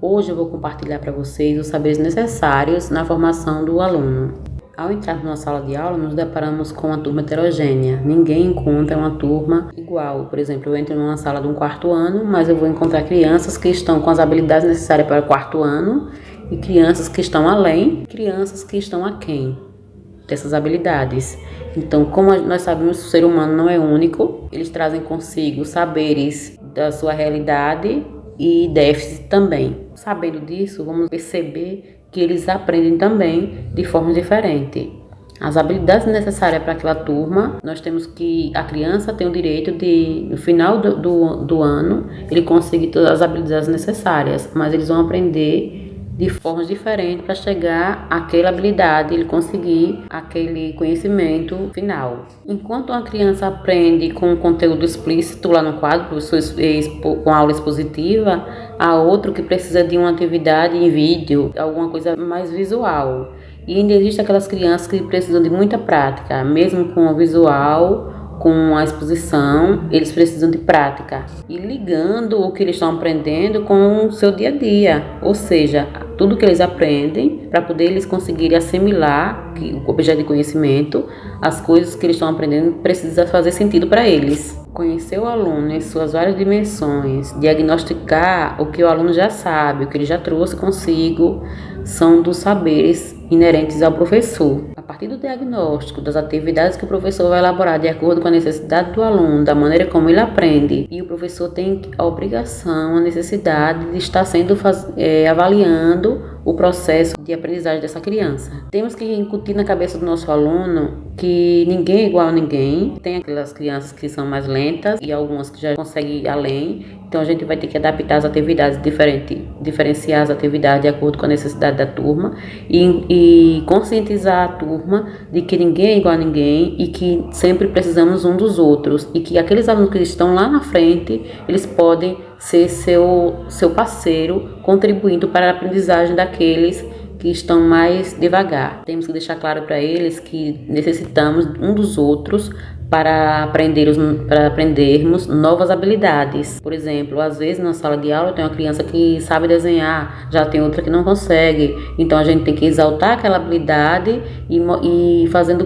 Hoje eu vou compartilhar para vocês os saberes necessários na formação do aluno. Ao entrarmos na sala de aula, nos deparamos com uma turma heterogênea. Ninguém encontra uma turma igual. Por exemplo, eu entro numa sala de um quarto ano, mas eu vou encontrar crianças que estão com as habilidades necessárias para o quarto ano e crianças que estão além, crianças que estão aquém dessas habilidades. Então, como nós sabemos que o ser humano não é único, eles trazem consigo saberes da sua realidade e déficit também. Sabendo disso, vamos perceber que eles aprendem também de forma diferente. As habilidades necessárias para aquela turma, nós temos que a criança tem o direito de, no final do ano, ele conseguir todas as habilidades necessárias, mas eles vão aprender de formas diferentes para chegar àquela habilidade, ele conseguir aquele conhecimento final. Enquanto uma criança aprende com conteúdo explícito lá no quadro, professor com aula expositiva, há outro que precisa de uma atividade em vídeo, alguma coisa mais visual. E ainda existem aquelas crianças que precisam de muita prática, mesmo com o visual, com a exposição, eles precisam de prática e ligando o que eles estão aprendendo com o seu dia a dia, ou seja, tudo que eles aprendem para poder eles conseguirem assimilar o objeto de conhecimento, as coisas que eles estão aprendendo precisa fazer sentido para eles. Conhecer o aluno em suas várias dimensões, diagnosticar o que o aluno já sabe, o que ele já trouxe consigo, são dos saberes inerentes ao professor. A partir do diagnóstico, das atividades que o professor vai elaborar de acordo com a necessidade do aluno, da maneira como ele aprende, e o professor tem a obrigação, a necessidade de estar sendo avaliando o processo de aprendizagem dessa criança. Temos que incutir na cabeça do nosso aluno que ninguém é igual a ninguém. Tem aquelas crianças que são mais lentas e algumas que já conseguem ir além. Então a gente vai ter que adaptar as atividades diferenciar as atividades de acordo com a necessidade da turma e conscientizar a turma de que ninguém é igual a ninguém e que sempre precisamos um dos outros e que aqueles alunos que estão lá na frente, eles podem ser seu parceiro, contribuindo para a aprendizagem daqueles que estão mais devagar. Temos que deixar claro para eles que necessitamos um dos outros para aprendermos novas habilidades. Por exemplo, às vezes na sala de aula tem uma criança que sabe desenhar, já tem outra que não consegue. Então a gente tem que exaltar aquela habilidade e fazendo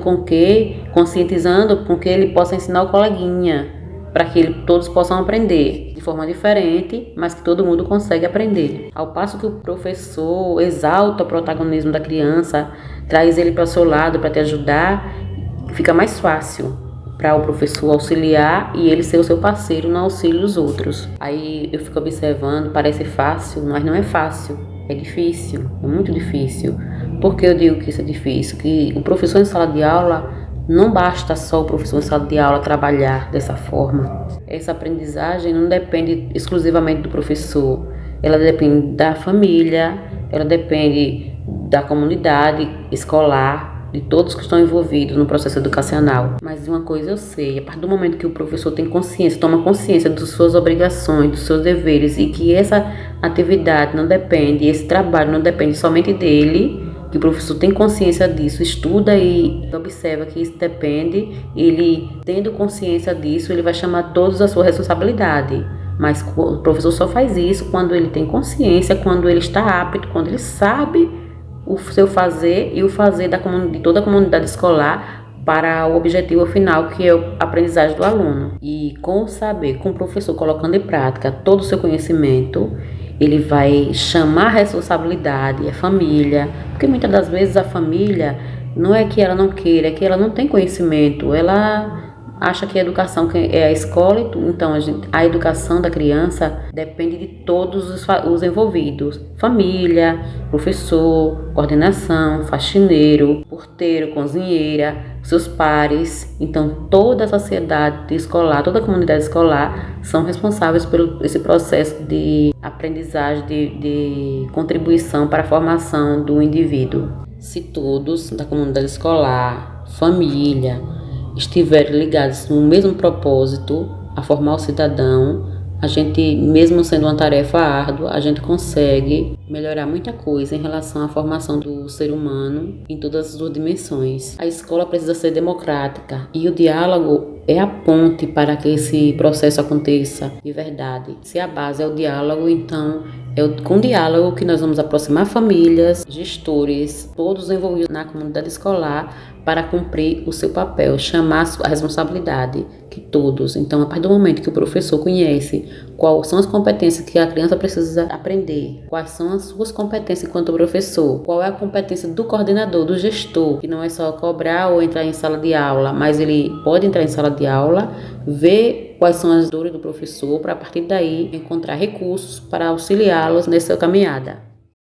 conscientizando com que ele possa ensinar o coleguinha, para que todos possam aprender de forma diferente, mas que todo mundo consegue aprender. Ao passo que o professor exalta o protagonismo da criança, traz ele para o seu lado para te ajudar, fica mais fácil para o professor auxiliar e ele ser o seu parceiro no auxílio dos outros. Aí eu fico observando, parece fácil, mas não é fácil, é difícil, é muito difícil. Por que eu digo que isso é difícil? Que o professor em sala de aula, não basta só o professor em sala de aula trabalhar dessa forma. Essa aprendizagem não depende exclusivamente do professor. Ela depende da família, ela depende da comunidade escolar, de todos que estão envolvidos no processo educacional. Mas uma coisa eu sei, a partir do momento que o professor tem consciência, toma consciência das suas obrigações, dos seus deveres e que essa atividade não depende, esse trabalho não depende somente dele, que o professor tem consciência disso, estuda e observa que isso depende, ele tendo consciência disso, ele vai chamar todos à sua responsabilidade. Mas o professor só faz isso quando ele tem consciência, quando ele está apto, quando ele sabe o seu fazer e o fazer de toda a comunidade escolar para o objetivo final, que é a aprendizagem do aluno. E com o saber, com o professor colocando em prática todo o seu conhecimento, ele vai chamar a responsabilidade, a família, porque muitas das vezes a família não é que ela não queira, é que ela não tem conhecimento, ela acha que a educação é a escola, então a educação da criança depende de todos os envolvidos, família, professor, coordenação, faxineiro, porteiro, cozinheira, seus pares. Então toda a sociedade escolar, toda a comunidade escolar são responsáveis por esse processo de aprendizagem, de contribuição para a formação do indivíduo. Se todos da comunidade escolar, família, estiverem ligados no mesmo propósito, a formar o cidadão, a gente, mesmo sendo uma tarefa árdua, a gente consegue melhorar muita coisa em relação à formação do ser humano em todas as suas dimensões. A escola precisa ser democrática e o diálogo é a ponte para que esse processo aconteça de verdade. Se a base é o diálogo, então com o diálogo que nós vamos aproximar famílias, gestores, todos envolvidos na comunidade escolar para cumprir o seu papel, chamar a responsabilidade, que todos. Então, a partir do momento que o professor conhece quais são as competências que a criança precisa aprender, quais são as suas competências enquanto professor, qual é a competência do coordenador, do gestor, que não é só cobrar ou entrar em sala de aula, mas ele pode entrar em sala de aula, ver quais são as dores do professor, para a partir daí encontrar recursos para auxiliá-los nessa caminhada.